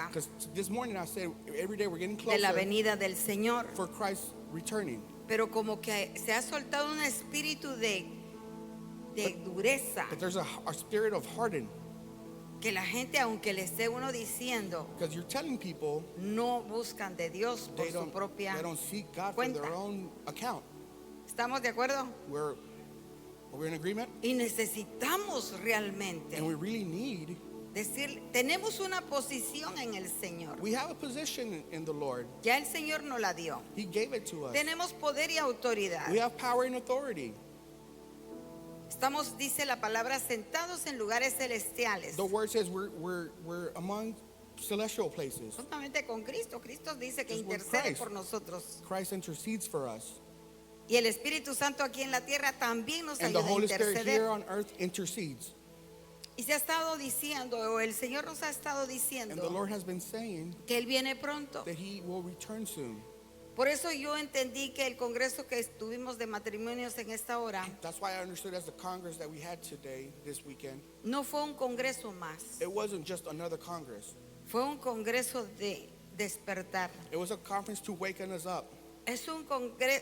Because this morning I said every day we're getting de la closer venida del Señor, for Christ returning. pero como que se ha soltado un espíritu de dureza, But there's a spirit of harden. que la gente, aunque le esté uno diciendo, Because you're telling people no buscan de Dios por they su don't propia seek God for cuenta. their own account. ¿Estamos de acuerdo? Are we in agreement? Y necesitamos realmente And we really need, decir, tenemos una posición en el Señor. we have a position in the Lord. Ya el Señor nos la dio. He gave it to us. Tenemos poder y autoridad. We have power and authority. Estamos, dice la palabra, sentados en lugares celestiales. The word says we're among celestial places. Justamente con Cristo. Cristo dice que Just with intercede Christ. por nosotros. Christ intercedes for us. Y el Espíritu Santo aquí en la tierra también nos And the ayuda a Holy Spirit here interceder. on earth intercedes. Y se ha estado diciendo, o el Señor nos ha estado And the diciendo, Lord has been saying que Él viene pronto. that He will return soon. Por eso yo entendí que el congreso que estuvimos de matrimonios en esta hora That's why I understood as the Congress that we had today, this weekend, no fue un congreso más, it wasn't just another Congress. fue un congreso de despertar. It was a conference to waken us up.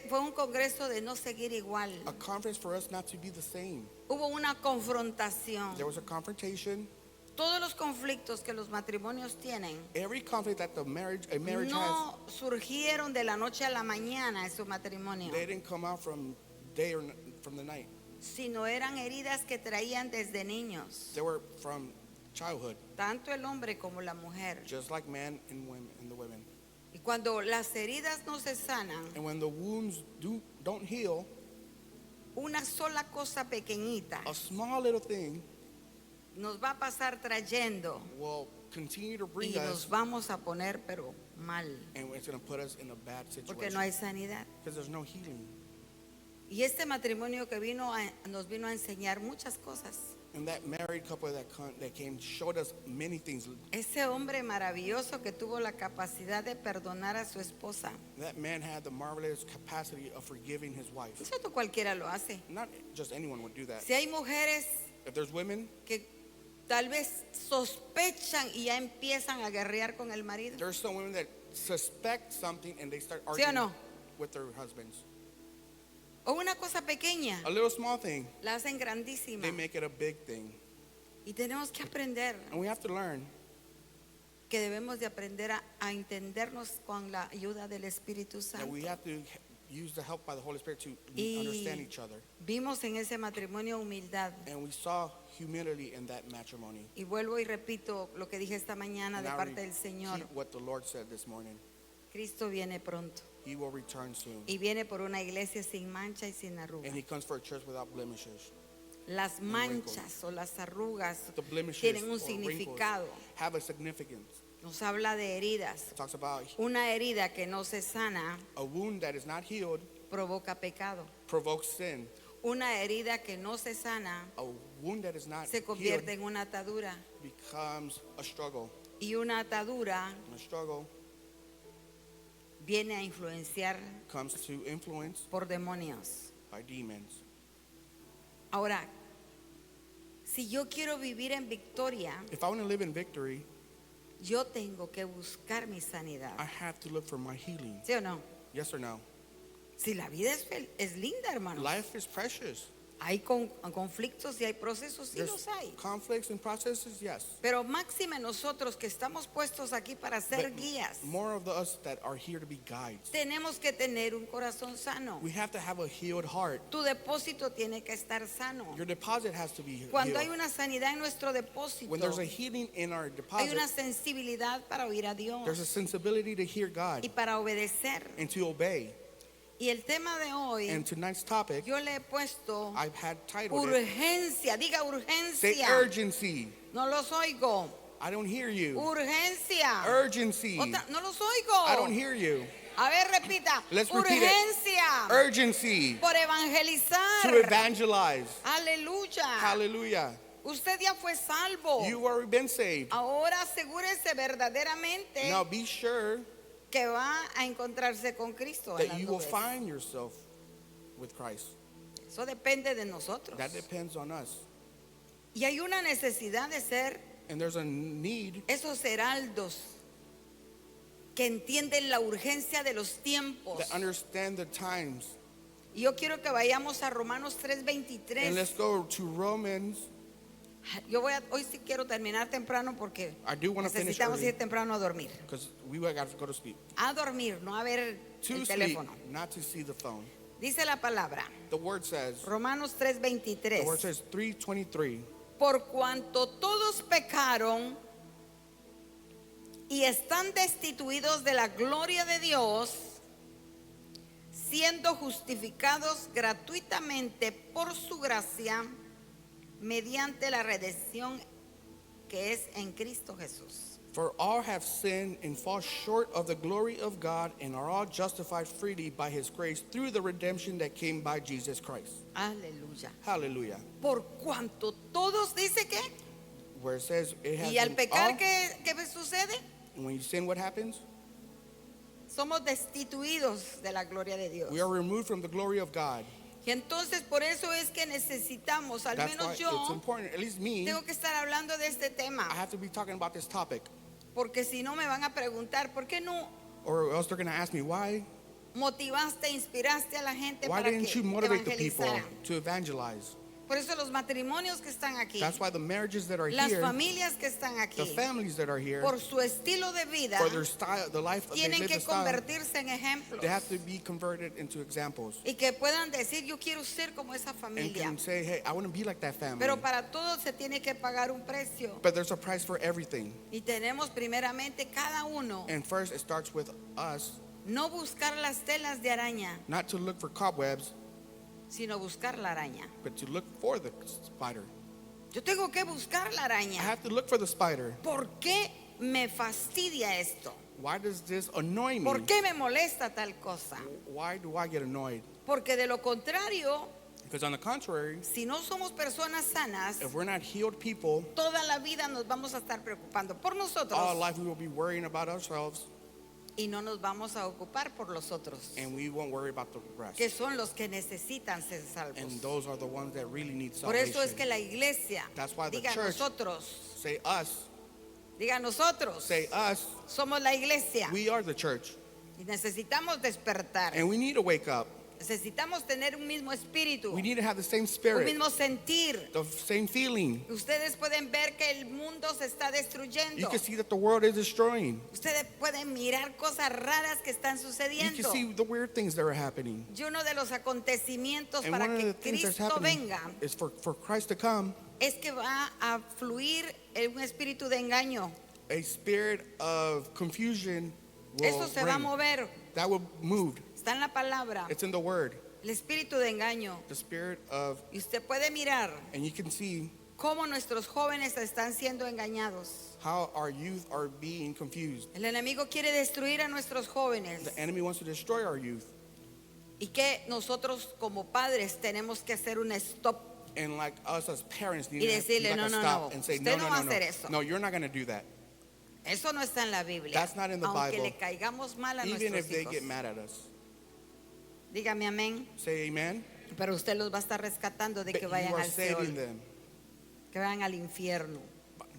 Fue un congreso de no seguir igual. A conference for us not to be the same. Hubo una confrontación. There was a confrontation. Todos los conflictos que los matrimonios tienen Every conflict that a marriage has, no surgieron de la noche a la mañana en su matrimonio, they didn't come out from day or from the night. sino eran heridas que traían desde niños, They were from childhood, tanto el hombre como la mujer. just like man and women and the women. Y cuando las heridas no se sanan, And when the wounds don't heal, una sola cosa pequeñita a small little thing nos va a pasar trayendo will continue to bring y nos us, vamos a poner pero mal, and it's going to put us in a bad porque situation no hay sanidad. because there's no healing. Y este matrimonio que nos vino a enseñar muchas cosas. And that married couple that came showed us many things. Ese hombre maravilloso que tuvo la capacidad de perdonar a su esposa. That man had the marvelous capacity of forgiving his wife. Eso no cualquiera lo hace. Not just anyone would do that. Si hay mujeres If there's women, que tal vez sospechan y ya empiezan a guerrear con el marido. there's some women that suspect something and they start ¿Sí o arguing no? with their husbands. O una cosa pequeña, A little small thing, la hacen grandísima. they make it a big thing. Y tenemos que aprender And we have to learn que debemos de aprender a entendernos con la ayuda del Espíritu that we Santo. have to use the help by the Holy Spirit to Y understand each other. vimos en ese matrimonio humildad. And we saw humility in that matrimony. Y vuelvo y repito lo que dije esta mañana And de I parte del Señor. repeat what the Lord said this morning. Cristo viene pronto. He will return soon. Y viene por una iglesia sin mancha y sin arruga. And he comes for a church without blemishes. Las manchas o las arrugas The blemishes tienen un or significado. wrinkles have a significance. Nos habla de heridas. It talks about Una herida que no se sana a wound that is not healed provoca pecado. provokes sin. Una herida que no se sana A wound that is not se healed convierte en una atadura. becomes a struggle. Y una atadura And a struggle viene a influenciar comes to influence por demonios. by demons. Ahora, si yo quiero vivir en victoria, If I want to live in victory, yo tengo que buscar mi sanidad. I have to look for my healing. ¿Sí o no? Yes or no? Si la vida es linda, hermano. Life is precious. Hay conflictos y hay procesos, sí There's los hay. conflicts and processes, yes. Pero máxime nosotros que estamos puestos aquí para ser But guías, more of us that are here to be guides. tenemos que tener un corazón sano. We have to have a healed heart. Tu depósito tiene que estar sano. Your deposit has to be Cuando hay healed. una sanidad en nuestro depósito, When there's a healing in our hay una deposit, sensibilidad para oír a Dios there's a sensibility to hear God y para obedecer. and to obey. Y el tema de hoy, And tonight's topic, yo le he puesto I've had titled it, urgencia. Diga say urgencia. urgency. No los oigo. I don't hear you. Urgencia. Urgency. No los oigo. I don't hear you. A ver, repita. Let's repeat it. Urgencia Urgency por evangelizar. to evangelize. Aleluya. Hallelujah. Usted ya fue salvo. You already been saved. Ahora asegúrese verdaderamente Now be sure que va a encontrarse con Cristo. en that las you will nubes. find yourself with Christ. Eso depende de nosotros. That depends on us. Y hay una necesidad de ser And there's a need esos heraldos que entienden la urgencia de los tiempos. that understand the times. Y yo quiero que vayamos a Romanos And 3:23. let's go to Romans. Hoy sí quiero terminar temprano porque I do want to finish necesitamos early ir temprano a dormir. because we got to go to sleep. A dormir, no a ver To el sleep, teléfono. not to see the phone. Dice la palabra, The word says, Romanos the 3:23. word says 3:23. Por cuanto todos pecaron y están destituidos de la gloria de Dios, siendo justificados gratuitamente por su gracia mediante la redención que es en Cristo Jesús. For all have sinned and fall short of the glory of God and are all justified freely by his grace through the redemption that came by Jesus Christ. Aleluya. Hallelujah. Por cuanto todos, dice que, Where it says it has y al been pecar, all, ¿qué sucede? and when you sin, what happens? Somos destituidos de la gloria de Dios. We are removed from the glory of God. Y entonces por eso es que necesitamos, al That's why menos it's yo, important, at least me, tengo que estar hablando de este tema, I have to be talking about this topic. porque si no me van a preguntar, ¿por qué no Or else they're going to ask me, why motivaste, inspiraste a la gente Why para didn't que you motivate the people evangelizaran? to evangelize? Por eso los matrimonios que están aquí, That's why the marriages that are las here, familias que están the aquí, families that are here, por su estilo de vida, for their style, the life they tienen live, que the style, convertirse en ejemplos they have to be converted into examples. y que puedan decir, yo quiero ser como esa And familia. can say, hey, I want to be like that family. Pero para todo se tiene que pagar un precio. But there's a price for everything. Y tenemos primeramente cada uno And first, it starts with us, no buscar las telas de araña, not to look for cobwebs, sino buscar la araña. but to look for the spider. Yo tengo que buscar la I araña. have to look for the spider. ¿Por qué me fastidia esto? Why does this annoy me? ¿Por qué me molesta tal cosa? Why do I get annoyed? Porque de lo contrario, Because on the contrary, si no somos personas sanas, if we're not healed people, toda la vida nos vamos a estar preocupando por all nosotros life we will be worrying about ourselves, y no nos vamos a ocupar por los otros, and we won't worry about the rest. que son los que necesitan ser salvos. And those are the ones that really need Por eso es que salvation. la iglesia, That's why the diga church- nosotros, Say us, diga nosotros, say us, somos la iglesia we are the church. y necesitamos despertar. And we need to wake up. Necesitamos tener un mismo espíritu, We need to have the same un spirit, mismo sentir. the same feeling. Ustedes pueden ver que el mundo se está You destruyendo. can see that the world is destroying. Ustedes pueden mirar cosas raras que están You can sucediendo. see the weird things that are happening. Y uno de los acontecimientos And para one of que the things that's Cristo happening venga is for Christ to come, es que va a fluir un espíritu de engaño. a spirit of confusion will Eso se va a bring. mover. That will move. Está en la palabra. It's in the word. El espíritu de engaño. The spirit of, Y usted puede mirar and you can see cómo nuestros jóvenes están siendo engañados. how our youth are being confused. El enemigo quiere destruir a nuestros jóvenes. The enemy wants to destroy our youth. Y que nosotros como padres tenemos que hacer un stop. And like us as parents need Y to decirle, like no, to no, stop no, and say, usted no, no no, va a no, hacer no. eso. No, you're not going to do that. Eso no está en la Biblia. That's not in the Aunque Bible. le caigamos mal a Even nuestros if they hijos. get mad at us. Dígame amén. Say amen. Pero usted los va a estar rescatando de But que you vayan are al Seol, saving them. que vayan al infierno.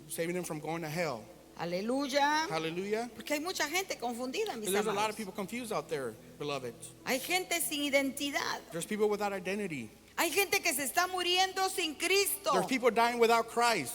Saving them from going to hell. Aleluya. Hallelujah. Porque hay mucha gente confundida, mis There's a lot amados. of people confused out there, beloved. Hay gente sin identidad. There's people without identity. Hay gente que se está muriendo sin Cristo. There's people dying without Christ.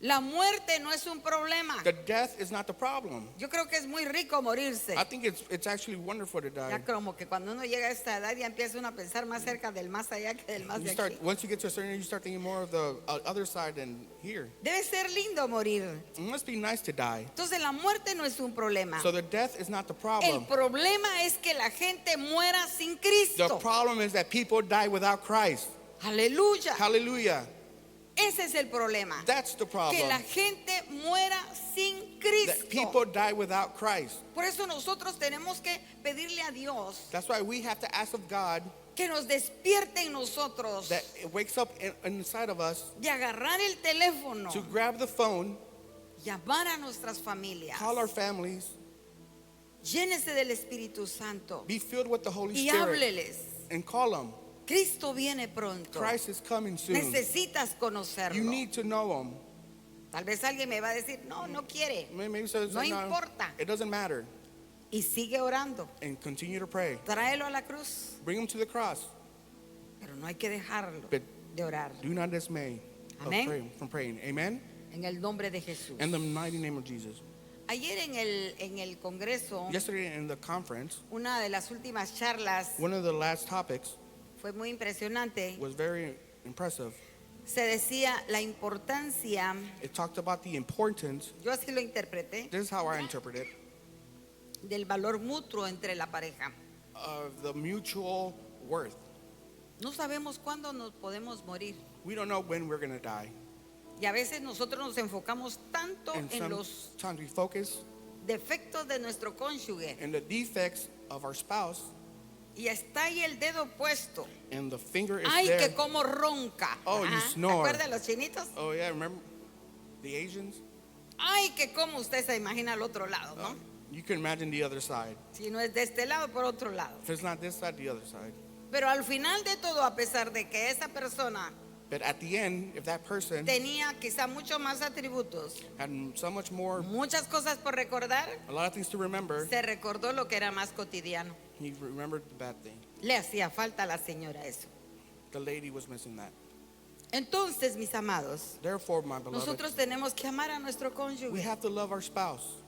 La muerte no es un problema. The death is not the problem. Yo creo que es muy rico morirse. I think it's actually wonderful to die. Ya como que cuando uno llega a esta edad ya empieza uno a pensar más cerca del más allá que del más You de start aquí. once you get to a certain age, you start thinking more of the other side than here. Debe ser lindo morir. It must be nice to die. Entonces la muerte no es un problema. So the death is not the El problem. problema es que la gente muera sin The Cristo. problem is that people die without Christ. Aleluya. Hallelujah. Ese es el problema. That's the Que problem. la gente muera sin That people Cristo. die without Christ. Por eso nosotros tenemos que pedirle a Dios That's why we have to ask of God que nos despierte en nosotros that it wakes up inside of us de agarrar el teléfono, to grab the phone, llamar a nuestras familias. call our families, Llénese del Espíritu Santo be filled with the Holy y Spirit, hábleles. and call them. Cristo viene pronto. Christ is coming soon. Necesitas You conocerlo. need to know him. Tal vez alguien me va a decir, no, no quiere. Maybe says, No importa. it doesn't matter. Y sigue orando. And continue to pray. Tráelo a la cruz. Bring him to the cross. Pero no hay que dejarlo But de orar. do not dismay of Amén. from praying. Amen. En el nombre de Jesús. In the mighty name of Jesus. Ayer en el Congreso, Yesterday in the conference, una de las últimas charlas one of the last topics fue muy impresionante. was very impressive. Se decía la importancia, It talked about the importance, yo así lo interpreté, this is how I interpret it, del valor mutuo entre la pareja. of the mutual worth. No sabemos cuándo nos podemos morir. We don't know when we're going to die. Y a veces nosotros nos enfocamos tanto And en los sometimes we focus defectos de nuestro cónyuge in the defects of our spouse, y está ahí el dedo puesto. and the finger is Ay, there. que como ronca. Oh, you Ajá. ¿Se snore. acuerdan los chinitos? Oh yeah, remember the Asians? Ay, que como usted se imagina al otro lado, ¿no? You can imagine the other side. Si no es de este lado, por otro lado. If it's not this side, the other side. Pero al final de todo, a pesar de que esa persona But at the end, if that person tenía quizá mucho más atributos, had so much more, muchas cosas por recordar, a lot of things to remember, se recordó lo que era más cotidiano. he remembered the bad thing. Le hacía falta a la señora eso. The lady was missing that. Entonces, mis amados, Therefore, my beloved, nosotros tenemos que amar a nuestro we cónyuge, have to love our spouse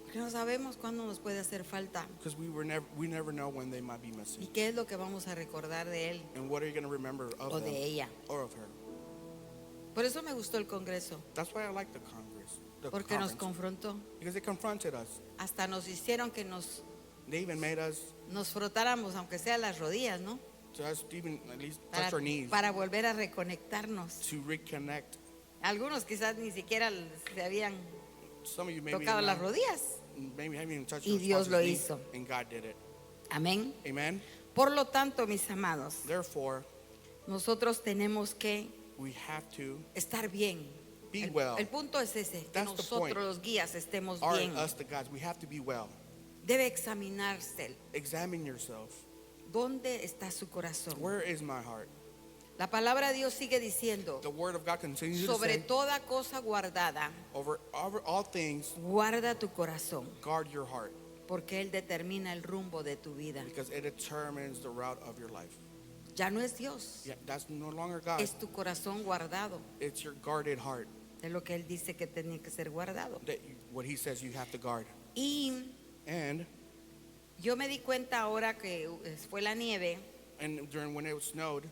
porque no sabemos cuándo nos puede hacer falta. because we never know when they might be ¿Y missing. qué es lo que vamos a recordar de él And what are you going to remember o of de them ella? or of her? Por eso me gustó el Congreso, That's why I like the Congress, the porque nos conference, confrontó. because it confronted us. Hasta nos hicieron que nos They even made us frotáramos, aunque sea las rodillas, ¿no? just even at least touch our knees Para volver a reconectarnos. to reconnect. Algunos quizás ni siquiera se habían Some of you maybe tocado las not, rodillas. maybe haven't even touched Y your Dios spouse's lo knee, hizo. and God did it. Amén. Amen. Por lo tanto, mis amados, Therefore, nosotros tenemos que we have to estar bien. be El, well. el punto es ese, que That's the point. nosotros los guías estemos Are bien. us the gods? We have to be well. Debe examinarse Examine yourself. dónde está su corazón. Where is my heart? La palabra de Dios sigue diciendo, The word of God continues to sobre say, toda cosa guardada, over all things, guarda tu corazón, guard your heart, porque Él determina el rumbo de tu vida. because it determines the route of your life. Ya no es Dios, Yeah, that's no longer God. es tu corazón guardado, It's your guarded heart. es lo que Él dice que tenía que ser guardado. What he says you have to guard. Y And yo me di cuenta ahora que fue la nieve, during when it snowed,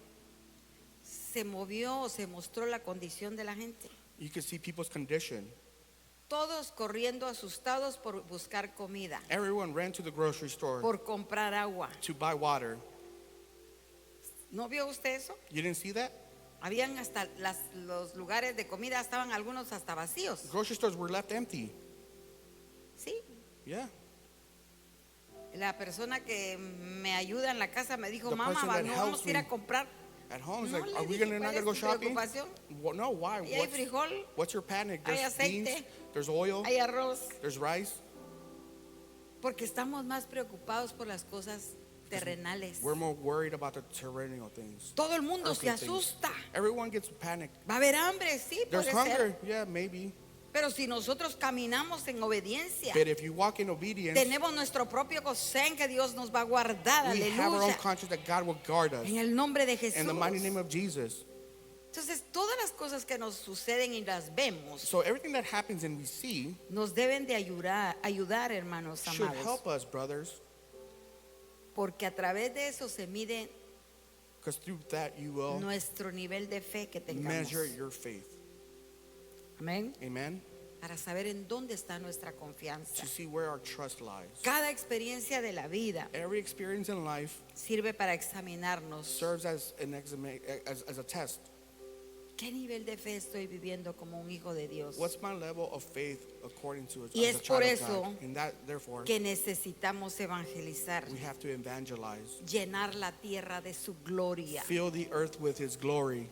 se movió o se mostró la condición de la gente. you could see people's condition. Todos corriendo asustados por buscar comida, Everyone ran to the grocery store por comprar agua. to buy water. ¿No vio usted eso? You didn't see that? Habían hasta los lugares de comida, estaban algunos hasta vacíos. Grocery stores were left empty. Sí, Yeah. la persona que me ayuda en la casa me dijo, The mamá, person that no vamos helps a ir a me comprar. At home, it's No, like, le are we dije, gonna not ¿cuál gonna go es tu shopping? preocupación? No, why? Ahí hay frijol, What's your panic? hay There's aceite, beans, there's oil, hay arroz, there's rice. porque estamos más preocupados por las cosas terrenales. We're more worried about the terrenal things. Todo el mundo se Earthly things. asusta. Everyone gets panicked. Va a haber hambre, sí, There's puede ser. hunger, yeah, maybe. Pero si nosotros caminamos en obediencia, But if you walk in obedience, tenemos nuestro propio gozo que Dios nos va a guardar, we have our own aleluya, conscience that God will guard us. en el nombre de Jesús. In the mighty name of Jesus. Entonces, todas las cosas que nos suceden y las vemos, So everything that happens and we see nos deben de ayudar, hermanos should amados, help us, brothers, porque a través de eso se mide because through that you will nuestro nivel de fe que tengamos. measure your faith. Amén. Amen? Para saber en dónde está nuestra confianza. To see where our trust lies. Cada experiencia de la vida Every experience in life sirve para examinarnos. serves as as a test. ¿Qué nivel de fe estoy viviendo como un hijo de Dios? What's my level of faith according to Y as es a por child of eso God? And that, therefore, Que necesitamos evangelizar, we have to evangelize. llenar la tierra de su gloria. Fill the earth with His glory.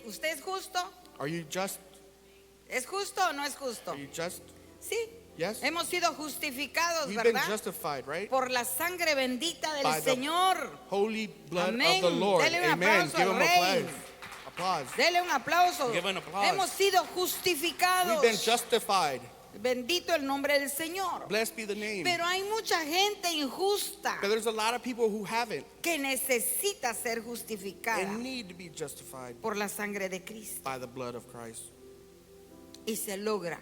¿Usted es justo? Are you just? ¿Es justo o no es justo? Are you just? Sí, Yes? Hemos sido justificados, We've been ¿verdad? justified, right? Por la sangre bendita del By the Señor. Holy blood Amén. of the Lord. Dele un Amen. aplauso Give al him Rey. applause. Dele un aplauso. Give an applause. Hemos sido We've justificados. been justified. Bendito el nombre del Señor. Blessed be the name. Pero hay mucha gente injusta But there's a lot of people who haven't que necesita ser justificada and need to be justified por la sangre de Cristo. by the blood of Christ. Y se logra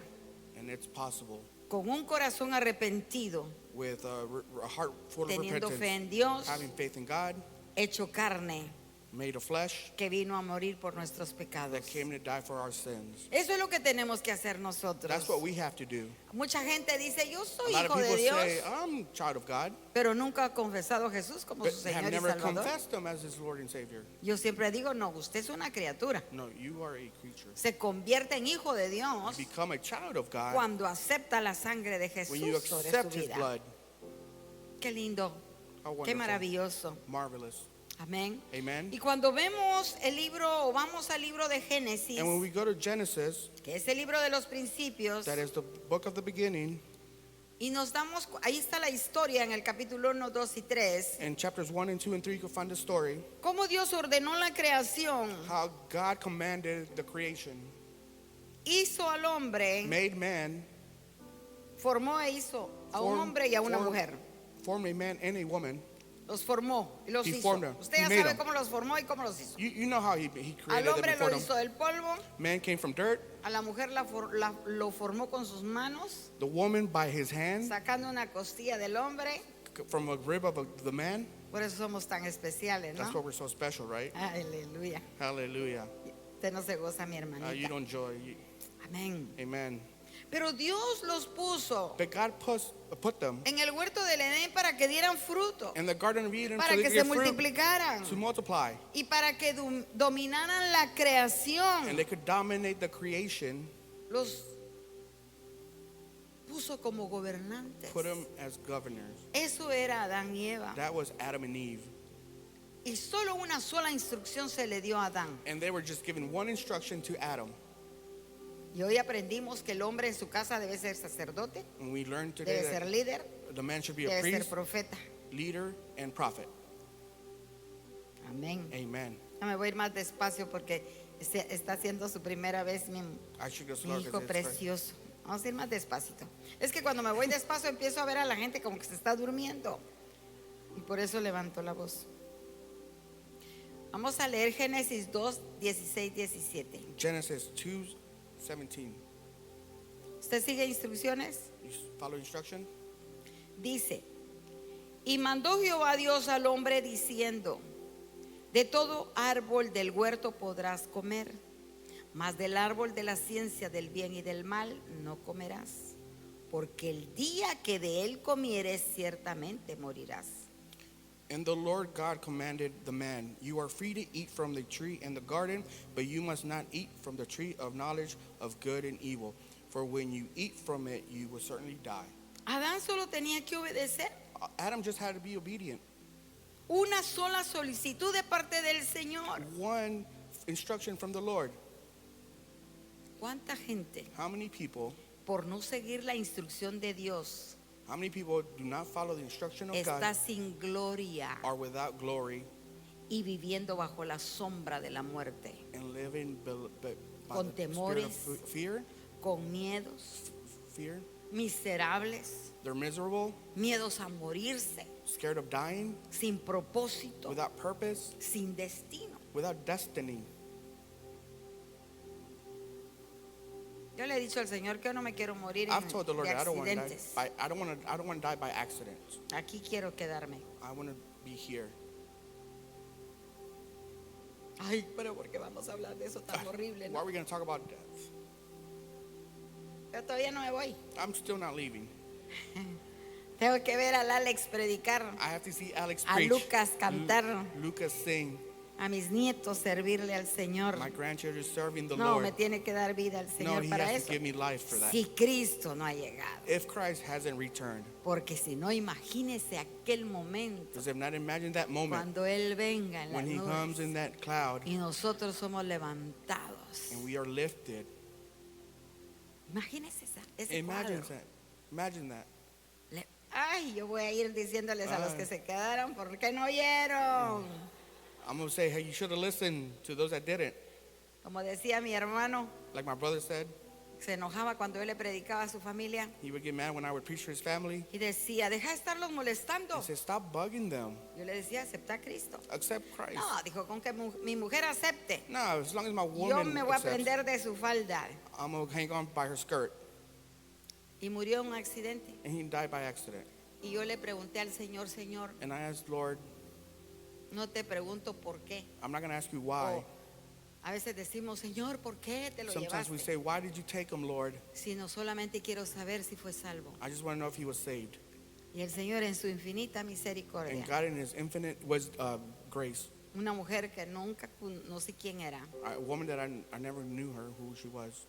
And it's possible con un corazón arrepentido, with a heart full of teniendo fe repentance, en Dios, having faith in God, hecho carne, made of flesh, que vino a morir por nuestros pecados. that came to die for our sins. Eso es lo que tenemos que hacer nosotros. That's what we have to do. Mucha gente dice, yo A soy lot of hijo de people Dios, say, I'm a child of God, pero nunca ha confesado a Jesús como but su have Señor y never Salvador. confessed Him as His Lord and Savior. Yo siempre digo, no, usted es una criatura. No, you are a creature. Se convierte en hijo de You Dios become a child of God cuando acepta la sangre de when you Jesús sobre su accept His vida. blood. Qué lindo, How qué wonderful. maravilloso. Marvelous. Amén. Amen. Y cuando vemos el libro, o vamos al libro de Génesis, And when we go to Genesis, que es el libro de los principios, that is the book of the beginning, y nos damos, ahí está la historia en el capítulo 1, 2 y 3, in chapters 1 and 2 and 3, you can find the story cómo Dios ordenó la creación, how God commanded the creation, hizo al hombre, made man, formó e hizo a un formed- hombre y a una formed- mujer. formed a man and a woman. Los formó y los He hizo. formed them. Usted He ya made sabe them. cómo los formó y cómo los hizo. You know how he Al created them hombre before lo them. hizo del polvo, Man came from dirt, a la mujer lo formó con sus manos, the woman by his hand, sacando una costilla del hombre. from a rib of the man. Por eso somos tan especiales, That's why ¿no? we're so special, right? Aleluya. Hallelujah. Usted no se goza, mi You hermanita. don't enjoy. Amén. Amen. Pero Dios los puso But God put them en el huerto del Edén para que dieran fruto, in the Garden of Eden para so they que could se get fruit, multiplicaran to multiply, y para que dominaran la creación. and they could dominate the creation. Los puso como gobernantes. Put them as governors. Eso era Adán y Eva. That was Adam and Eve. Y solo una sola instrucción se le dio a Adán. And they were just given one instruction to Adam. Y hoy aprendimos que el hombre en su casa debe ser sacerdote, And we learned today debe ser that líder, the man should be a debe ser priest, profeta. leader, and prophet. Amén. Amen. No, me voy a ir más despacio porque está haciendo su primera vez mi I should go slow hijo 'cause it's first. precioso. Vamos a ir más despacito. Es que cuando me voy despacio empiezo a ver a la gente como que se está durmiendo. Y por eso levanto la voz. Vamos a leer Génesis 2, 16, 17. Genesis 2:17. ¿Usted sigue instrucciones? You follow instruction? Dice, y mandó Jehová Dios al hombre diciendo, de todo árbol del huerto podrás comer, mas del árbol de la ciencia del bien y del mal no comerás, porque el día que de él comieres ciertamente morirás. And the Lord God commanded the man, you are free to eat from the tree in the garden, but you must not eat from the tree of knowledge of good and evil. For when you eat from it, you will certainly die. Adán solo tenía que obedecer. Adam just had to be obedient. Una sola solicitud de parte del Señor. One instruction from the Lord. ¿Cuánta gente How many people, por no seguir la instrucción de Dios how many people do not follow the instruction of está God, sin gloria are without glory, y viviendo bajo la sombra de la muerte, and living by Con the spirit temores. of fear? con miedos, Fear. miserables, They're miserable, miedos a morirse, scared of dying, sin propósito, without purpose, sin destino. without destiny. Yo le he dicho al Señor que yo no me quiero morir I've told the Lord de that I don't want to die accidentes. by I don't want to die by accident. Aquí quiero quedarme. I want to be here. Ay, pero ¿por qué vamos a hablar de eso tan horrible? Why ¿no? are we going to talk about death? Yo todavía no me voy. I'm still not leaving. Tengo que ver al Alex predicar, I have to see Alex a preach. Lucas cantar, Lucas sing. a mis nietos servirle al Señor. My grandchildren serving the No, Lord. me tiene que dar vida al No, Señor he para has eso. to give me life for that. Si Cristo no ha llegado. If Christ hasn't returned, Porque si no, imagínese aquel momento because if not, imagine that moment cuando Él venga en la when he comes in nube that cloud y nosotros somos levantados. and we are lifted. Imagínese ese Imagine cuadro. that. Imagine that. Ay, yo voy a ir diciéndoles a los que se quedaron, ¿por qué no oyeron? I'm going to say, hey, you should have listened to those that didn't. Como decía mi hermano, Like my brother said, se enojaba cuando yo le predicaba a su familia he would get mad when I would preach to his family. y decía, deja de estarlos molestando. He said, stop bugging them. Yo le decía, acepta a Cristo. Accept Christ. No, dijo, con que mi mujer acepte, No, as long as my yo woman me voy a accepts, prender de su falda. I'm going to hang on by her skirt. Y murió en un accidente. And he died by accident. Y yo le pregunté al Señor, Señor, And I asked, Lord, no te pregunto por qué. I'm not going to ask you why. O a veces decimos, Señor, ¿por qué te lo Sometimes we llevaste? say, why did you take him, Lord? Sino solamente quiero saber si fue salvo. I just want to know if he was saved. Y el Señor en su infinita misericordia, And God in his infinite grace, una mujer que nunca conocí quién era, a woman that I never knew her, who she was,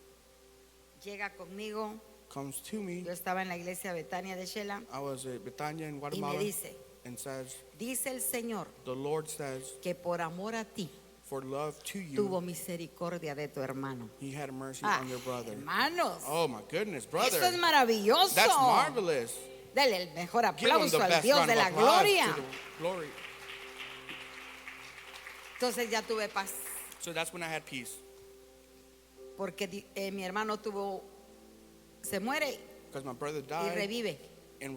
llega conmigo. comes to me. Yo estaba en la iglesia Betania de Shela I was at Betania in y me Guatemala, dice, and says, dice el Señor the Lord says, que por amor a ti for love to tuvo you, misericordia de tu hermano. he had mercy Ah, on your brother. hermanos, Oh my goodness, eso brother. es maravilloso. That's marvelous. Dale el mejor Give him the aplauso al best Dios round de of la applause gloria. to the glory. Entonces ya tuve paz, So that's when I had peace. porque mi hermano se muere Because my brother y died revive. and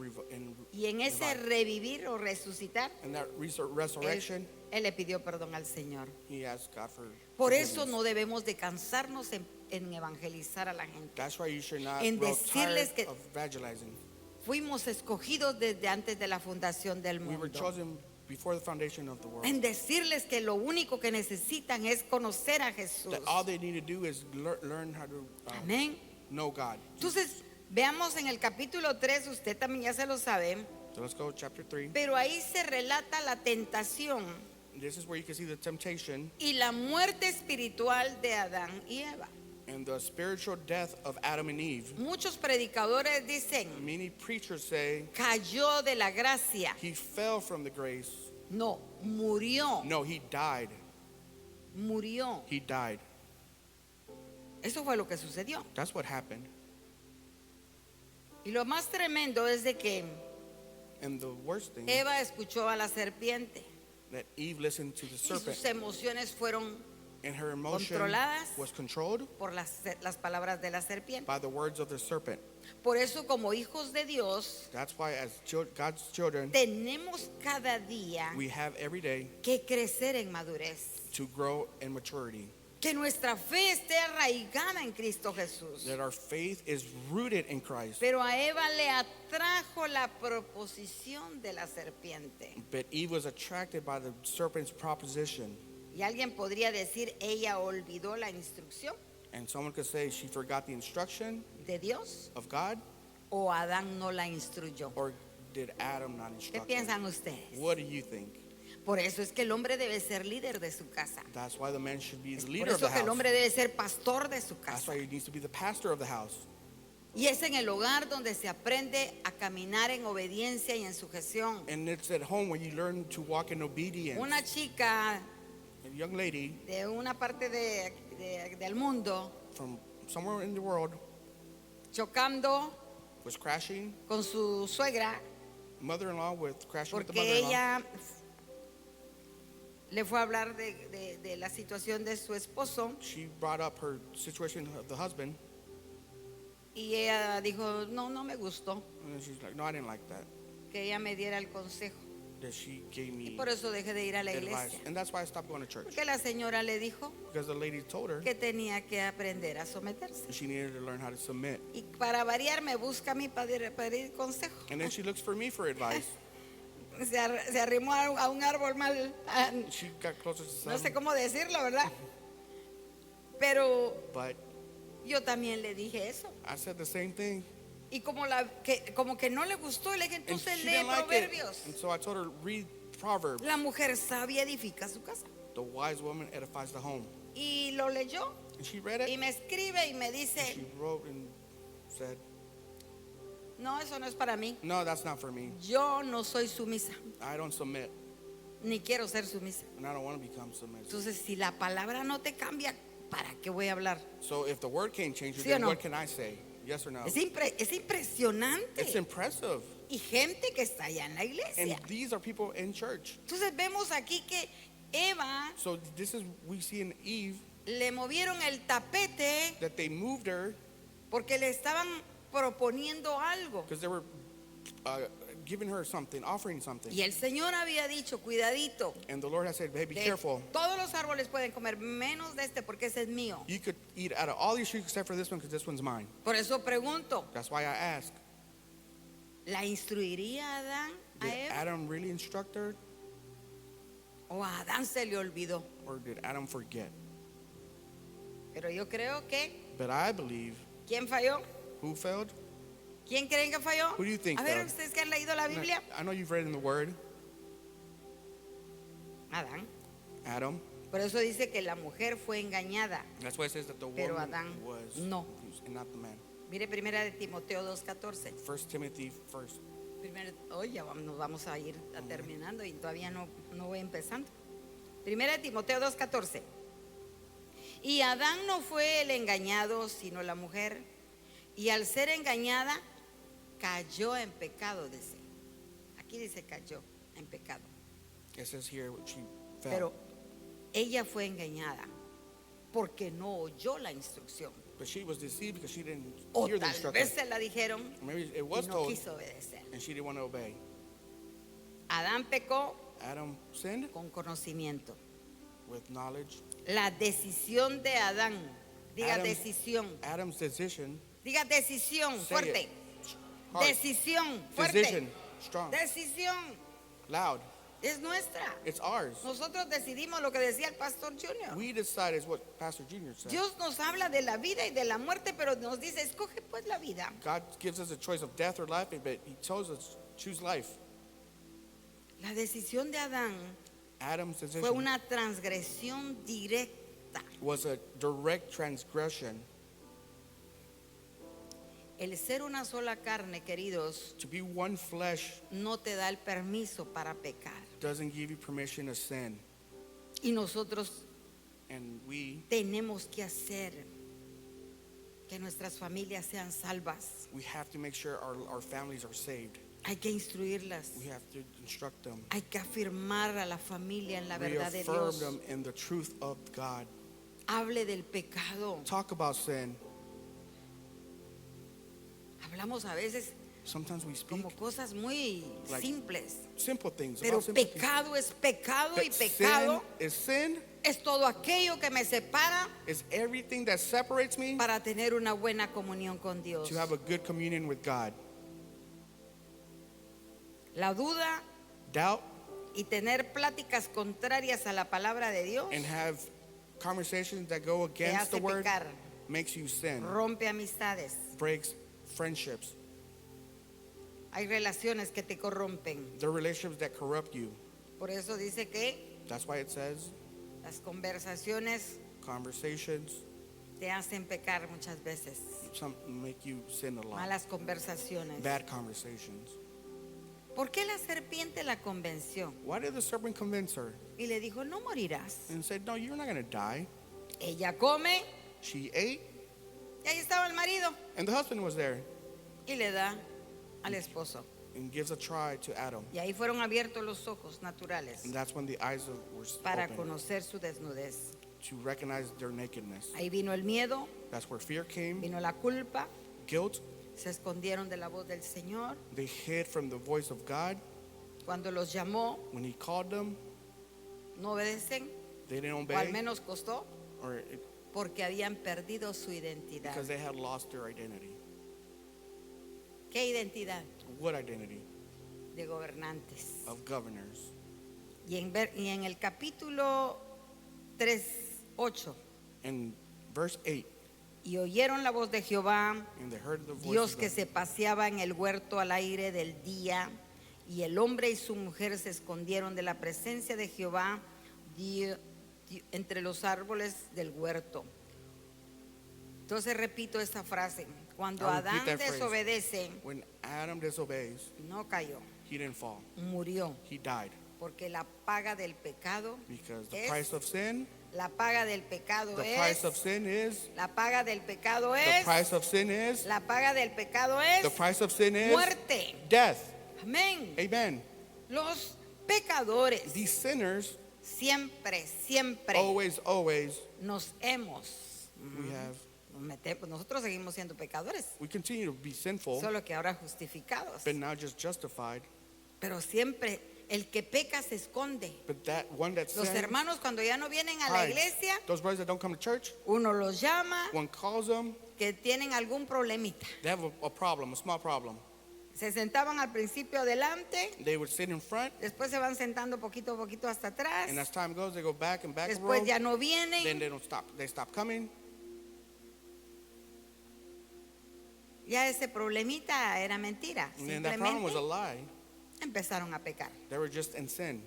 Y en ese revivir o resucitar, that resurrection, él le pidió perdón al Señor. he asked God for Por eso forgiveness. no debemos de cansarnos en evangelizar a la gente. That's why you should not En grow tired decirles que- of evangelizing. Fuimos escogidos desde antes de la fundación del We were mundo. chosen before the foundation of the world. En decirles que lo único que necesitan es conocer a Jesús. That all they need to do is learn how to Amén. know God. Entonces, veamos en el capítulo 3, usted también ya se lo sabe, So let's go chapter 3. pero ahí se relata la tentación This is where you can see the temptation y la muerte espiritual de Adán y Eva. and the spiritual death of Adam and Eve. Muchos predicadores dicen, Many preachers say cayó de la gracia. he fell from the grace. No, murió, No, he died. murió. He died. Eso fue lo que sucedió. That's what happened. Y lo más tremendo es de que And the worst thing, Eva escuchó a la serpiente that Eve listened to the y serpent, sus emociones fueron and her emotion controladas was controlled por las palabras de la serpiente. by the words of the serpent. Por eso, como hijos de Dios, That's why as God's children, tenemos cada día we have every day que crecer en madurez. to grow in maturity. Que nuestra fe esté arraigada en Cristo Jesús. That our faith is rooted in Christ. Pero a Eva le atrajo la proposición de la serpiente. But Eve was attracted by the serpent's proposition. Y alguien podría decir, ella olvidó la instrucción And someone could say she forgot the instruction de Dios of God, o Adán no la instruyó. or did Adam not ¿Qué instruct her? piensan ustedes? What do you think? Por eso es que el hombre debe ser líder de su casa. That's why the man should be the Por leader of the eso que el house. hombre debe ser pastor de su That's casa. why he needs to be the pastor of the house. Y es en el hogar donde se aprende a caminar en obediencia y en sujeción. And it's at home where you learn to walk in obedience. Una chica A young lady de una parte del mundo from somewhere in the world chocando was crashing, con su suegra mother-in-law with crashing with the porque mother-in-law. ella le fue a hablar de la situación de su esposo She brought up her situation of the husband, y ella dijo, no me gustó and she's like, no, I didn't like that. que ella me diera el consejo. That she gave me Por eso dejé de ir a la advice. iglesia. And that's why I stopped going to church. Porque la señora le dijo Because the lady told her que tenía que aprender a someterse. she needed to learn how to submit. Y para variar me busca a mí para pedir consejo. And then she looks for me for advice. Se arrimó a un árbol mal, She got closer to no sé some, cómo decirlo, ¿verdad? Pero but yo también le dije eso. I said the same thing. Y como que no le gustó, le dije, And entonces she lee didn't like it. Proverbios. And so I told her, read Proverbs. La mujer sabia edifica su casa. The wise woman edifies the home. Y lo leyó And she read y it. me escribe y me She dice, wrote and said, no, eso no es para mí. no, that's not for me. Yo no soy sumisa, I don't submit. ni quiero ser sumisa. And I don't want to become submissive. Entonces, si la palabra no te cambia, ¿para qué voy a hablar? So if the word can't change you, ¿Sí o then no? what can I say? Yes or no? Es impresionante. It's impressive. Y gente que está allá en la And iglesia. these are people in church. Entonces vemos aquí que Eva So this is, we see in Eve le movieron el tapete that they moved her porque le estaban proponiendo algo. because they were giving her something, offering something. Y el Señor había dicho, cuidadito, And the Lord has said, hey, be de careful. todos los árboles pueden comer, menos de este porque ese es mío. You could eat out of all these trees except for this one because this one's mine. Por eso pregunto, That's why I ask, ¿la instruiría Adán a did Eva? Adam really instruct her ¿O a Adán se le olvidó? or did Adam forget? Pero yo creo que, But I believe, ¿quién falló? who failed? ¿Quién creen que falló? Who do you think A ver, failed? ustedes que han leído la Biblia. I know you've read in the Word, Adán. Adam. Por eso dice que la mujer fue engañada. That's why it says that the Pero woman Adán was no. confused and not the man. Mire primera de Timoteo 2:14. 1 Timothy first. Nos vamos a ir terminando y todavía no voy empezando. Primera de Timoteo 2:14. Y Adán no fue el engañado, sino la mujer. Y al ser engañada, cayó en pecado, dice. Aquí dice cayó en pecado. It says here she fell. Pero ella fue engañada porque no oyó la instrucción. But she was deceived because she didn't O hear the tal instruction. vez se la dijeron Maybe it y was no told quiso obedecer. and she didn't want to obey. Adán pecó Adam sinned con conocimiento. with knowledge. La decisión de Adán, diga Adam's- decisión, Adam's decision, diga decisión, say fuerte, it, hard. decisión, fuerte, Decision, strong, decisión, loud. es nuestra. It's ours. Nosotros decidimos lo que decía el pastor Junior. We decide is what Pastor Junior said. Dios nos habla de la vida y de la muerte, pero nos dice, escoge pues la vida. God gives us a choice of death or life, but He tells us choose life. La decisión de Adán Adam's fue decision una transgresión directa. was a direct transgression. El ser una sola carne, queridos, To be one flesh no te da el permiso para pecar. doesn't give you permission to sin. Y nosotros And we tenemos que hacer que nuestras familias sean salvas. have to make sure our families are saved. Hay que instruirlas. We have to instruct them, Hay que afirmar a la familia en la verdad de reaffirm Dios. them in the truth of God. Hable del pecado. Talk about sin. Hablamos a veces Sometimes we speak como cosas muy Like simples. simple things. Pero about simple things. pecado es pecado y But pecado sin es todo aquello que me separa is everything that separates me para tener una buena comunión con Dios. to have a good communion with God. La duda Doubt y tener pláticas contrarias a la palabra de Dios and have conversations that go te against the hace word pecar, makes you sin, rompe amistades. breaks friendships. Hay relaciones que te corrompen. There are relationships that corrupt you. Por eso dice que That's why it says las conversaciones conversations te hacen pecar muchas veces. some make you sin a lot. Malas conversaciones. Bad conversations. ¿Por qué la serpiente la convenció? Why did the serpent convince her Y le dijo, no morirás. and said, no, you're not going to die? Ella come She ate y ahí estaba el marido and the husband was there y le da al esposo. and gives a try to Adam. Y ahí fueron abiertos los ojos naturales And that's when the eyes were para opened conocer su desnudez. to recognize their nakedness. Ahí vino el miedo, That's where fear came, vino la culpa, guilt. se escondieron de la voz del Señor. They hid from the voice of God. Cuando los llamó, When He called them, no obedecen, they didn't o al obey, menos costó, or porque habían perdido su identidad. because they had lost their identity. ¿Qué identidad? What identity? De gobernantes. Of governors. Y en el capítulo 3:8, In verse 8, y oyeron la voz de Jehová, and they heard the voice Dios of que God, se paseaba en el huerto al aire del día, y el hombre y su mujer se escondieron de la presencia de Jehová entre los árboles del huerto. Entonces repito esta frase: cuando I'll repeat Adán that phrase. desobedece, When Adam disobeys, no cayó, he didn't fall. murió, He died. porque la paga del pecado Because the es price of sin La paga del pecado The es. price of sin is. La paga del pecado The es. price of sin is. La paga del pecado es. The price of sin is. Muerte. Death. Amén. Amen. Los pecadores These sinners siempre always nos hemos. Nosotros seguimos siendo pecadores, we continue to be sinful, solo que ahora justificados. but now just justified. Pero siempre el que peca se esconde. But that one that Los sins, hermanos cuando ya no vienen a la hides. iglesia, Those brothers that don't come to church, uno los llama one calls them, que tienen algún problemita. they have a problem, a small problem. Se sentaban al principio adelante, They would sit in front, después se van sentando poquito a poquito hasta atrás, and as time goes, they go back and back a después row. ya no Then vienen, they don't stop. They stop coming. ya ese problemita era mentira. And then that problem was a Simplemente lie. empezaron a pecar. They were just in sin.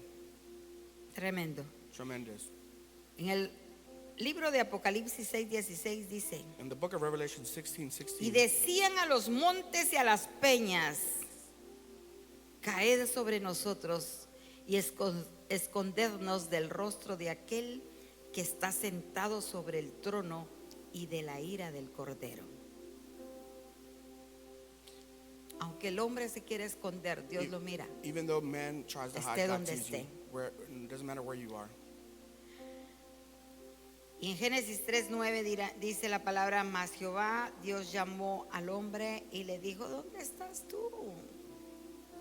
Tremendo. Tremendous. En el libro de Apocalipsis 6:16 dice: In the book of Revelation y 16:16, decían a los montes y a las peñas: caed sobre nosotros y escondernos del rostro de aquel que está sentado sobre el trono y de la ira del Cordero. Aunque el hombre se quiera esconder, Dios lo mira. even though man tries to Esté hide, God donde sees you. esté. It doesn't matter where you are. Y en Génesis 3:9 dice la palabra: mas Jehová Dios llamó al hombre y le dijo: ¿dónde estás tú?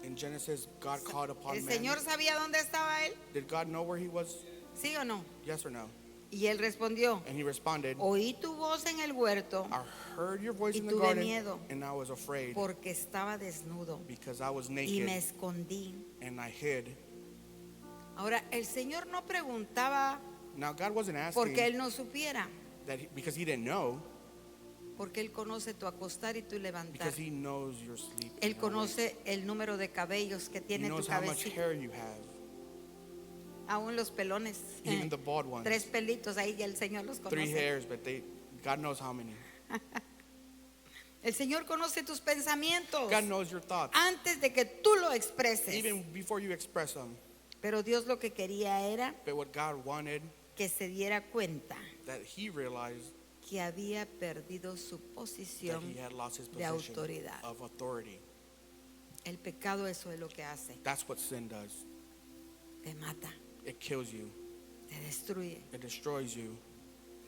In Genesis, God called upon ¿El man. Señor sabía dónde estaba él? Did God know where he was? ¿Sí o no? Yes or no? Y él respondió: And he responded, oí tu voz en el huerto I heard your voice y in the tuve garden, miedo, and I was afraid porque estaba desnudo because I was y me naked escondí. and I hid. Ahora, el Señor no preguntaba Now, God wasn't asking porque él no supiera, because he didn't know, porque él conoce tu acostar y tu levantar. because he knows your sleep. and Él your wake. conoce el número de cabellos que He tiene tu knows how much cabecita, hair you have, aún los pelones. even the bald ones. 3 pelitos ahí ya el Señor los 3 conoce. hairs, but God knows how many. El Señor conoce tus pensamientos God knows your thoughts, antes de que tú lo expreses. even before you express them. Pero Dios lo que quería era But what God wanted, que se diera cuenta that he realized que había perdido su that posición he had lost his de position autoridad. of authority. El pecado eso es lo que hace. That's what sin does. Te mata, It kills you. te destruye. It destroys you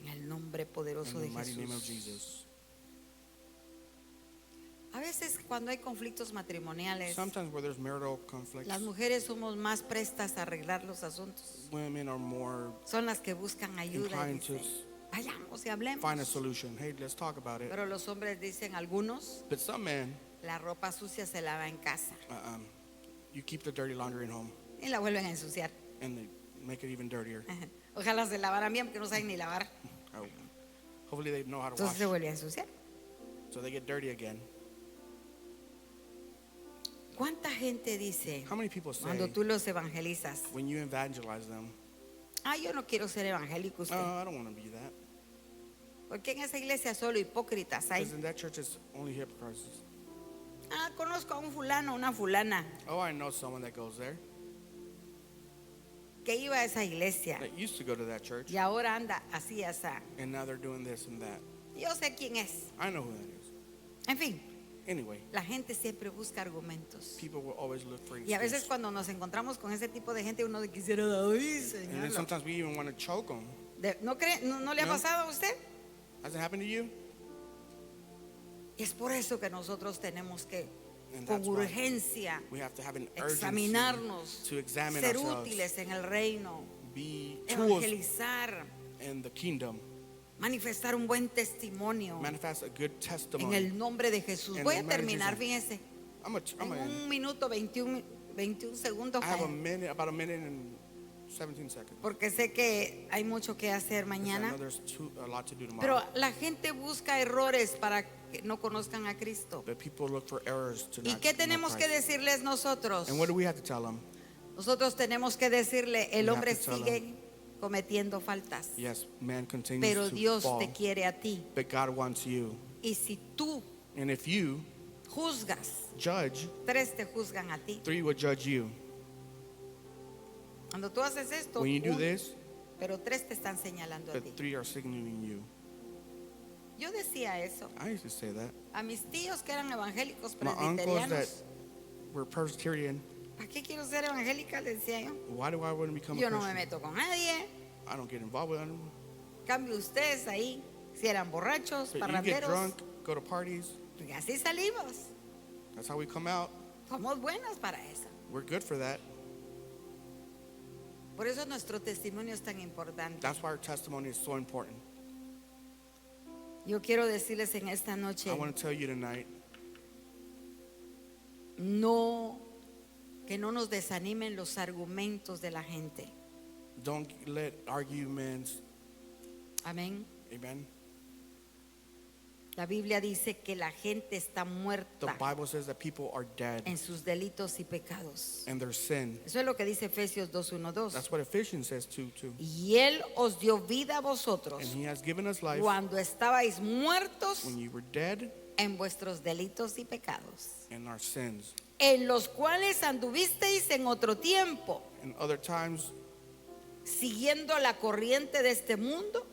En el nombre poderoso in de the mighty name of Jesús. Jesus. A veces cuando hay conflictos matrimoniales, Sometimes where there's marital conflicts, las mujeres somos más prestas a arreglar los asuntos. women are more Son las que buscan ayuda y inclined to dicen: vayamos y hablemos. find a solution. Hey, let's talk about it. Pero los hombres dicen, algunos, But some men, la ropa sucia se lava en casa you keep the dirty laundry at home, y la vuelven a ensuciar. and they make it even dirtier. Ojalá se lavaran bien porque no saben ni lavar. Oh, hopefully they know how to Entonces wash, se vuelve a ensuciar. so they get dirty again. ¿Cuánta gente dice How many people say cuando tú los evangelizas: when you evangelize them, yo no quiero ser evangélico usted? I don't want to be that, Porque en esa iglesia solo hipócritas hay. because in that church it's only hypocrites. Conozco a un fulano, una fulana Oh, I know someone that goes there, que iba a esa iglesia that used to go to that church, y ahora anda así, así. and now they're doing this and that. Yo sé quién es. I know who that is. En fin, Anyway, la gente siempre busca argumentos. people will always look for Y a veces excuses. cuando nos encontramos con ese tipo de gente, uno quisiera: ay, And then Señor. sometimes we even want to choke them. ¿No cree? ¿No le ha No. pasado a usted? Has it happened to you? Y es por eso que nosotros tenemos que, And con that's why urgencia, we have to have an urgency examinarnos, to examine ser ourselves, útiles en el reino, be tools evangelizar, in the kingdom, manifestar un buen testimonio manifest a good en testimony. el nombre de Jesús. In Voy the a name of terminar, Jesus. fíjese, I'm en a, un minuto 21 segundos, I have about a minute and 17 seconds. porque sé que hay mucho que hacer 'Cause I mañana. know there's a lot to do Pero tomorrow. la gente busca errores para que no conozcan a Cristo. But people look for errors to ¿Y not qué know tenemos que Christ. decirles nosotros? And what do we have to tell them? Nosotros tenemos que decirle: el We hombre have to tell sigue cometiendo faltas, Yes, man continues pero to Dios fall, te quiere a ti. but God wants you. Y si tú And if you juzgas, judge, 3 te juzgan a ti. 3 will judge you. Cuando tú haces esto, When you do this, pero 3 te están señalando a but ti. 3 are signaling you. Yo decía eso I used to say that. a mis tíos que eran evangélicos My uncles that presbiterianos. were Presbyterian, ¿Para qué quiero ser evangélica? Les decía yo. why do I want to become Yo a no me Christian? meto con nadie. I don't get involved with them. Cambio ustedes ahí, si eran borrachos, But you get parranderos. drunk, go to parties. Y así salimos. That's how we come out. Somos buenas para eso. We're good for that. Por eso nuestro testimonio es tan importante. That's why our testimony is so important. Yo quiero decirles en esta noche, I want to tell you tonight, no, que no nos desanimen los argumentos de la gente. don't let arguments, Amén. amen. La Biblia dice que la gente está The muerta Bible says that people are dead en sus delitos y pecados. in their sin. Eso es lo que dice Efesios 2:1-2. That's what Ephesians says too. Y Él os dio vida a vosotros And He has given us life cuando estabais muertos when you were dead en vuestros delitos y pecados, in our sins. en los cuales anduvisteis en otro tiempo, And other times, siguiendo la corriente de este mundo,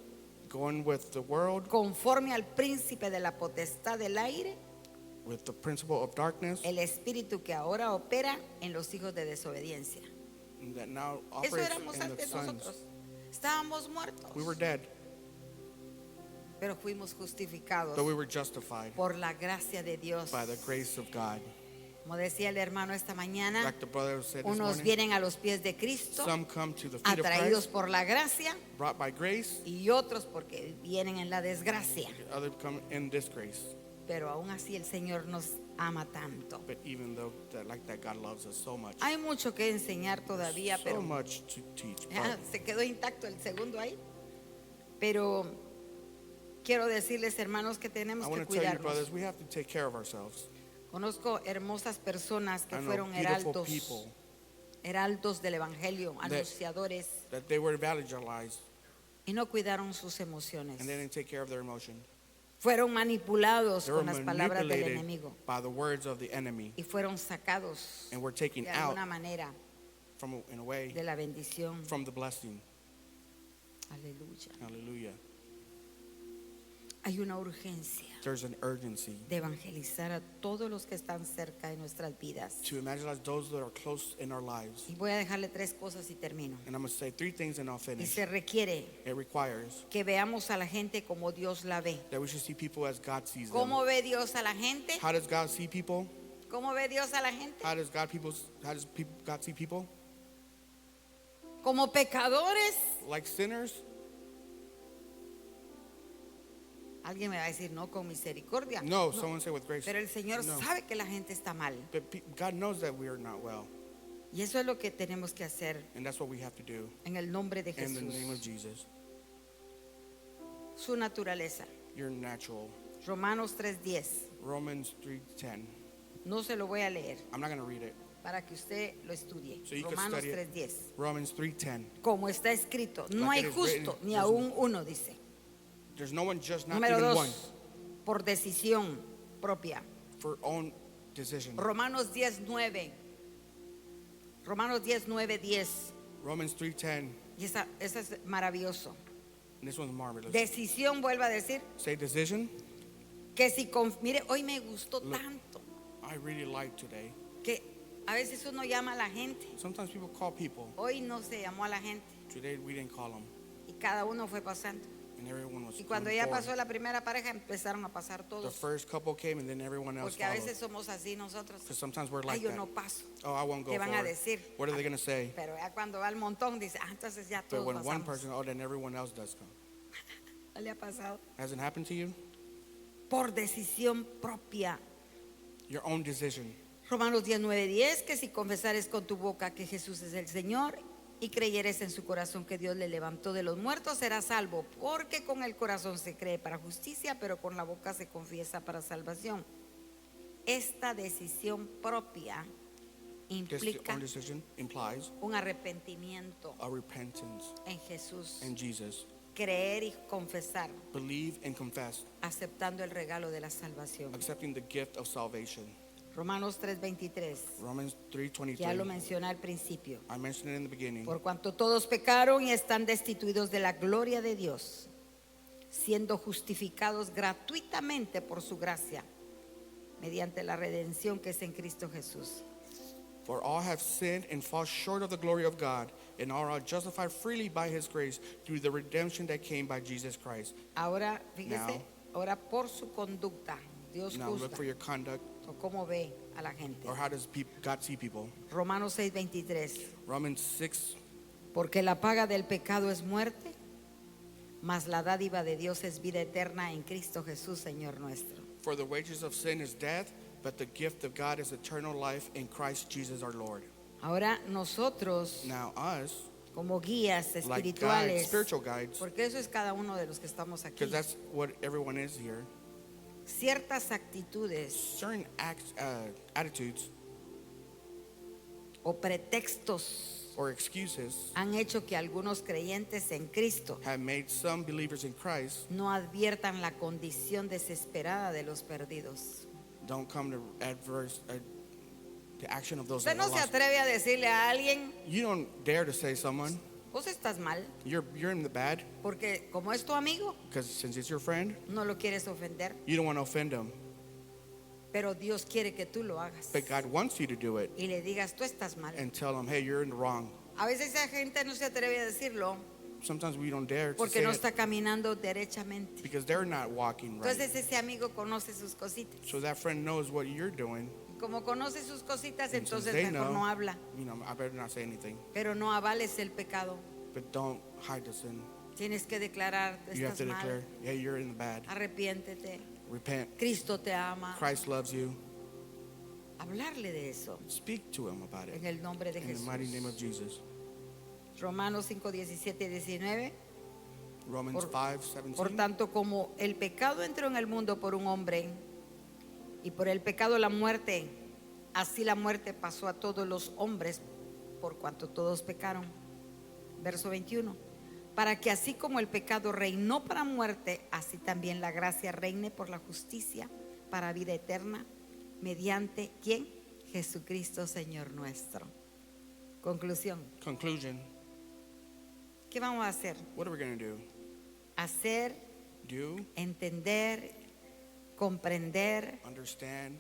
going with the world, conforme al príncipe de la potestad del aire, with the principle of darkness, el espíritu que ahora opera en los hijos de desobediencia. that now Eso operates éramos in the antes sons. nosotros. Estábamos muertos, We were dead, pero fuimos justificados but we were justified por la gracia de Dios. by the grace of God. Como decía el hermano esta mañana, Like the brother said this unos morning, vienen a los pies de Cristo, some come to the feet of atraídos Christ, por la gracia, brought by grace, y otros porque vienen en la desgracia. others come in disgrace. Pero aún así el Señor nos ama tanto. But even though that, like that, God loves us so much, Hay mucho que enseñar todavía, so pero much to teach. ya, se quedó intacto el segundo ahí. Pero quiero decirles, hermanos, que tenemos I que want to tell you, cuidarnos. brothers, we have to take care of ourselves. Conozco hermosas personas que I know fueron beautiful people heraldos del Evangelio, anunciadores, that they were evangelized y no cuidaron sus emociones. and they didn't take care of their emotion. Fueron manipulados They were con las palabras del manipulated enemigo by the words of the enemy y fueron sacados and were taken de out alguna manera from, in a way, de la bendición. from the blessing. Aleluya. Hallelujah. Hay una urgencia There's an urgency de evangelizar a todos los que están cerca de nuestras vidas. to evangelize those that are close in our lives. Y voy a dejarle 3 cosas y termino. And I'm going to say 3 things and I'll Y finish. se requiere It requires que veamos a la gente como Dios la ve. that we should see people as God sees them. ¿Cómo ve Dios a la gente? How does God see people? ¿Cómo ve Dios a la gente? How does God see people? Como pecadores. Like sinners? Alguien me va a decir, no, con misericordia. No, someone say with grace. Pero el Señor No. sabe que la gente está mal. But God knows that we are not well. Y eso es lo que tenemos que hacer And that's what we have to do en el nombre de in the name of Jesús. Jesus. Su naturaleza. You're natural. Romanos 3:10. Romans 3:10. No se lo voy a leer I'm not going to read it. para que usted lo estudie. So you can Romanos study it. 3:10. Romans 3:10. Como está escrito, no Like hay it is written, justo ni there's aún uno, dice. There's no one just, not Número even 2, one, por decisión propia. for own decision. Romanos 10:9. Romanos 10:10. Romans 3:10. Y esa es maravilloso. And this one's marvelous. Decisión, vuelvo a decir, Say decision. que si mire, hoy me gustó Look. tanto I really like today. que a veces uno llama a la gente. Sometimes people call people. Hoy no se llamó a la gente Today we didn't call them. y cada uno fue pasando. And everyone was Y cuando coming ya forward. pasó la primera pareja, empezaron a pasar The todos. first couple came and then everyone else Porque a followed. veces somos así nosotros. Because sometimes we're Ay, like yo that. no paso. Oh, I won't go ¿Qué van a forward. decir? What are they going to say? Pero ya cuando va el montón, dice, entonces ya But todos when one pasamos. person, oh, then everyone else does come. ¿No le ha pasado? Hasn't happened to you? Por decisión propia. Your own decision. Romanos 10:10, que si confesares con tu boca que Jesús es el Señor y creyeres en su corazón que Dios le levantó de los muertos, serás salvo, porque con el corazón se cree para justicia, pero con la boca se confiesa para salvación. Esta decisión propia This implica own decision implies un arrepentimiento a repentance en Jesús, in Jesus. creer y confesar, Believe and confess, aceptando el regalo de la salvación. accepting the gift of salvation. Romanos 3:23. Romans Ya lo 3:23. mencioné al principio. I mentioned it in the beginning. Por cuanto todos pecaron y están destituidos de la gloria de Dios, siendo justificados gratuitamente por su gracia, mediante la redención que es en Cristo Jesús. For all have sinned and fall short of the glory of God, and are justified freely by his grace through the redemption that came by Jesus Christ. Ahora, fíjese, Now- ahora por su conducta, Dios Now look juzga for your conduct, o cómo ve a la gente. or how does God see people? Romanos 6:23. Romans 6, Porque la paga del pecado es muerte, mas la dádiva de Dios es vida eterna en Cristo Jesús, Señor nuestro. for the wages of sin is death, but the gift of God is eternal life in Christ Jesus our Lord. Ahora nosotros, Now us, como guías like guides, espirituales, spiritual guides, porque eso es cada uno de los que estamos aquí, because that's what everyone is here, ciertas actitudes certain attitudes o pretextos or excuses han hecho que algunos creyentes en Cristo have made some believers in Christ no adviertan la condición desesperada de los perdidos. don't come to the action of those Usted that no are se lost. atreve a decirle a alguien, You don't dare to say someone vos estás mal, you're in the bad, porque como es tu amigo, because since it's your friend, no lo quieres ofender, you don't want to offend them. pero Dios quiere que tú lo hagas But God wants you to do it y le digas, tú estás mal. and tell them, hey, you're in the wrong. A veces esa gente no se atreve a decirlo Sometimes we don't dare to porque say no it está caminando derechamente. because they're not walking right. Entonces ese amigo conoce sus cositas. So that friend knows what you're doing. Como conoce sus cositas, And since entonces they mejor know, no habla. I better not say anything. Pero no avales el pecado. But don't hide the sin. Tienes que declarar, You have estás to mal, declare, hey, you're in the bad. arrepiéntete, Repent. Cristo te ama. Christ loves you. Hablarle de eso Speak to him about it. en el nombre de In the mighty name of Jesús. Jesus. Romanos 5, 17 y 19. Romans Por 5:17. tanto, como el pecado entró en el mundo por un hombre y por el pecado la muerte, así la muerte pasó a todos los hombres por cuanto todos pecaron. Verso 21. Para que así como el pecado reinó para muerte, así también la gracia reine por la justicia para vida eterna, mediante ¿quién? Jesucristo Señor nuestro. Conclusión. Conclusion. ¿Qué vamos a hacer? What are we going to do? Hacer, Do, entender, comprender understand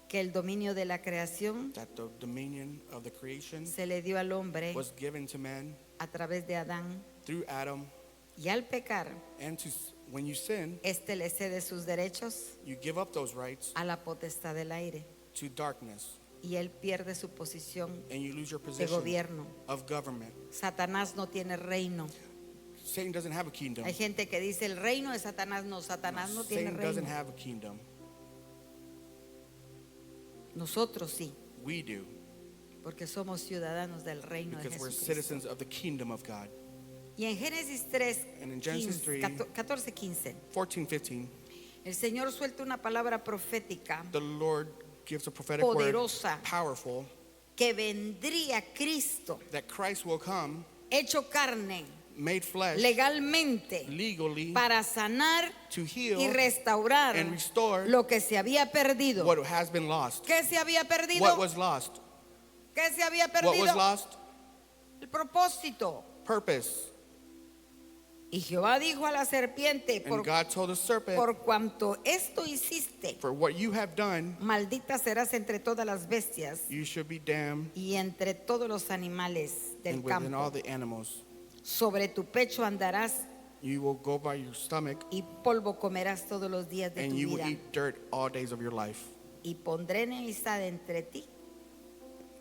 que el dominio de la creación that the dominion of the creation se le dio al hombre was given to man a través de Adán, through Adam. y al pecar, And when you sin, éste le cede sus derechos you give up those rights a la potestad del aire to darkness. y él pierde su posición And you lose your de position gobierno. of government. Satanás no tiene reino. Satan doesn't have a kingdom. Hay gente que dice el reino de Satanás. No, Satanás no tiene Satan doesn't reino. have a kingdom. Nosotros sí, We do, porque somos ciudadanos del reino de because we're Jesucristo. citizens of the kingdom of God. Y en Génesis 3, And in Genesis 3, 14, 15, 14:15, el Señor suelta una palabra profética the Lord gives a prophetic word, poderosa, powerful, que vendría Cristo that Christ will come, hecho carne made flesh, legalmente legally, para sanar to y heal restaurar and restore lo que se había perdido. what has been lost. ¿Qué se había perdido? What was lost? ¿Qué se había What was perdido? lost? El propósito. Purpose. Y Jehová dijo a la serpiente, And God told the serpent, por cuanto esto hiciste, for what you have done, maldita serás entre todas las bestias you should be damned, y entre todos los animales del and within all campo. the animals. Sobre tu pecho andarás You will go by your stomach, y polvo comerás todos los días de and tu you will vida. eat dirt all days of your life. Y pondré enemistad entre ti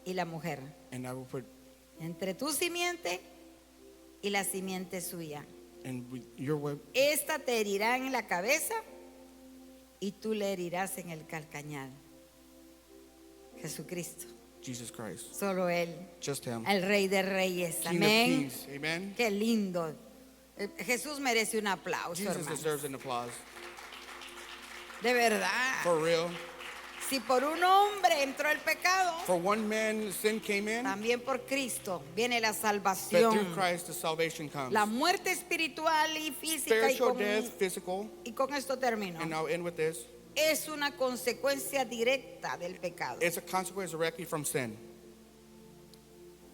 y la mujer, And I will put, entre tu simiente y la simiente suya. and with your web, Esta te herirá en la cabeza y tú le herirás en el calcañal. Jesucristo, Jesus Christ. solo Él, Just Him. el Rey de Reyes. King of Amén. Kings. Amen. Qué lindo. Jesús merece un aplauso, Jesus hermano. deserves an applause. De verdad. For real. Si por un hombre entró el pecado, For one man, sin came in, también por Cristo viene la but salvación. through Christ the salvation comes. La muerte espiritual y física. Spiritual death, physical. Y con esto termino. And I'll end with this. es una consecuencia directa del pecado. It's a consequence directly from sin.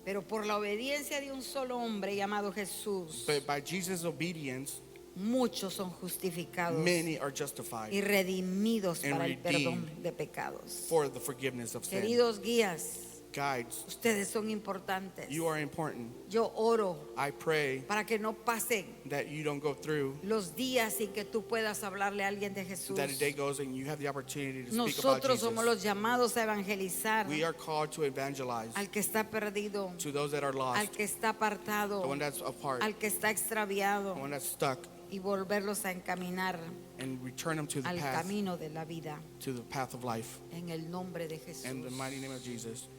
Pero por la obediencia de un solo hombre llamado Jesús, But by Jesus' obedience, muchos son justificados many are justified y redimidos and para el perdón redeemed de pecados. for the forgiveness of sin. Queridos guías, Guides, ustedes son importantes. you are important. Yo oro I pray para que no pasen that you don't go through, los días sin que tú puedas hablarle a alguien de Jesús. that a day goes and you have the opportunity to speak about Nosotros somos Jesus. los llamados a evangelizar We are called to evangelize al que está perdido, to those that are al lost, que está apartado, the one that's apart, al que está extraviado, the one that's stuck, y volverlos a encaminar and return them to the al path, camino de la vida to the path of life. en el nombre de Jesús. In the mighty name of Jesus.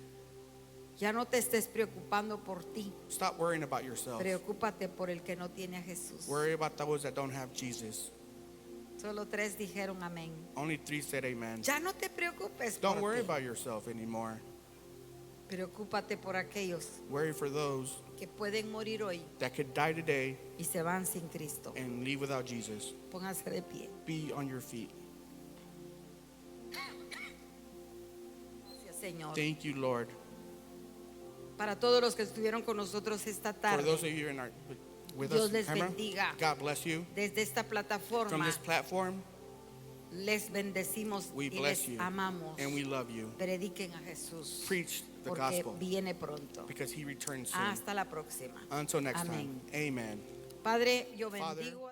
Ya no te estés preocupando por ti, Stop worrying about yourself. preocúpate por el que no tiene a Jesús. Worry about those that don't have Jesus. Solo 3 dijeron amén. Only 3 said amen. Ya no te preocupes Don't por worry ti, about yourself anymore. preocúpate por aquellos Worry for those que pueden morir hoy that could die today y se van sin Cristo. and leave without Jesus. Pónganse de pie. Be on your feet. Gracias, Señor. Thank you, Lord. Para todos los que estuvieron con nosotros esta For tarde, those of you with Dios us, les camera, bendiga. God bless you. desde esta From plataforma this platform, les bendecimos we y bless les you amamos. and we love you. Prediquen a Jesús Preach the porque gospel viene pronto. because he returns soon. Hasta la próxima. Until next Amén. time, amen. Padre, yo Father, bendigo a